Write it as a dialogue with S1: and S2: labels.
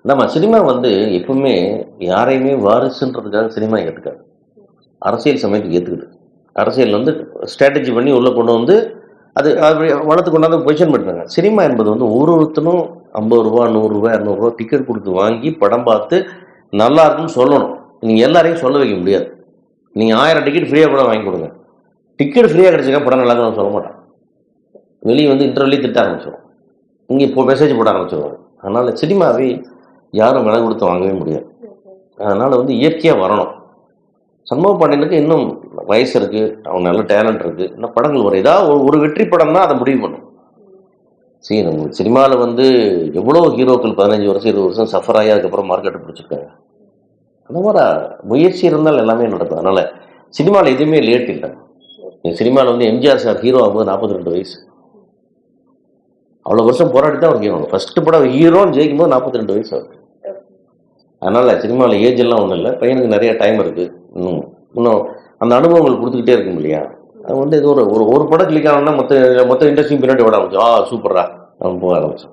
S1: நம்ம சினிமா வந்து எப்பவுமே யாரையுமே வாரிசுன்றதுக்காக சினிமா ஏற்றுக்காது. அரசியல் சமயத்துக்கு ஏற்றுக்குது. அரசியல் வந்து ஸ்ட்ராட்டஜி பண்ணி உள்ளே கொண்டு வந்து அது அப்படி வளர்த்து கொண்டாந்து பொசிஷன் பண்ணுறாங்க. சினிமா என்பது வந்து ஒருத்தனும் ரூ. 50 ரூ. 100 ரூ. 200 டிக்கெட் கொடுத்து வாங்கி படம் பார்த்து நல்லா இருக்குன்னு சொல்லணும். நீங்கள் எல்லாரையும் சொல்ல வைக்க முடியாது. நீங்கள் 1000 டிக்கெட் ஃப்ரீயாக கூட வாங்கி கொடுங்க. டிக்கெட் ஃப்ரீயாக கிடைச்சிக்கா படம் நல்லா இருக்குன்னு சொல்ல மாட்டான். வெளியே வந்து இன்டர்வியூலேயே திட்ட ஆரம்பிச்சிடும். இங்கே இப்போ மெசேஜ் போட ஆரம்பிச்சிடுவாங்க. அதனால் சினிமாவை யாரும் விலை கொடுத்து வாங்கவே முடியாது. அதனால் வந்து இயற்கையாக வரணும். சண்முக பாண்டியனுக்கு இன்னும் வயசு இருக்குது, அவன் நல்ல டேலண்ட் இருக்குது, இன்னும் படங்கள் வரும். ஏதாவது ஒரு வெற்றி படம் தான் அதை முடிவு பண்ணும். சரி, நம்ம சினிமாவில் வந்து எவ்வளோ ஹீரோக்கள் 15 வருஷம் 20 வருஷம் சஃபர் ஆகி அதுக்கப்புறம் மார்க்கெட்டை பிடிச்சிருக்காங்க. அந்த மாதிரி முயற்சி இருந்தால் எல்லாமே நடக்கும். அதனால் சினிமாவில் எதுவுமே லேட் இல்லை. சினிமாவில் வந்து எம்ஜிஆர் சார் ஹீரோ ஆகும்போது 42 வயசு. அவ்வளோ வருஷம் போராடி தான் ஒரு ஹீரோ. ஃபஸ்ட்டு படம் ஹீரோன்னு ஜெயிக்கும் போது 42 வயசு ஆகுது. அதனால் சினிமாவில் ஏஜ் எல்லாம் ஒன்றும் இல்லை. பையனுக்கு நிறைய டைம் இருக்குது. இன்னும் அந்த அனுபவங்கள் கொடுத்துக்கிட்டே இருக்கும் இல்லையா. அது வந்து இது ஒரு ஒரு படம் கிளிக் ஆகணும்னா மொத்த இண்டஸ்ட்ரியும் பின்னாடி ஓட ஆரம்பிச்சோம். சூப்பரா அவன் போக ஆரம்பிச்சோம்.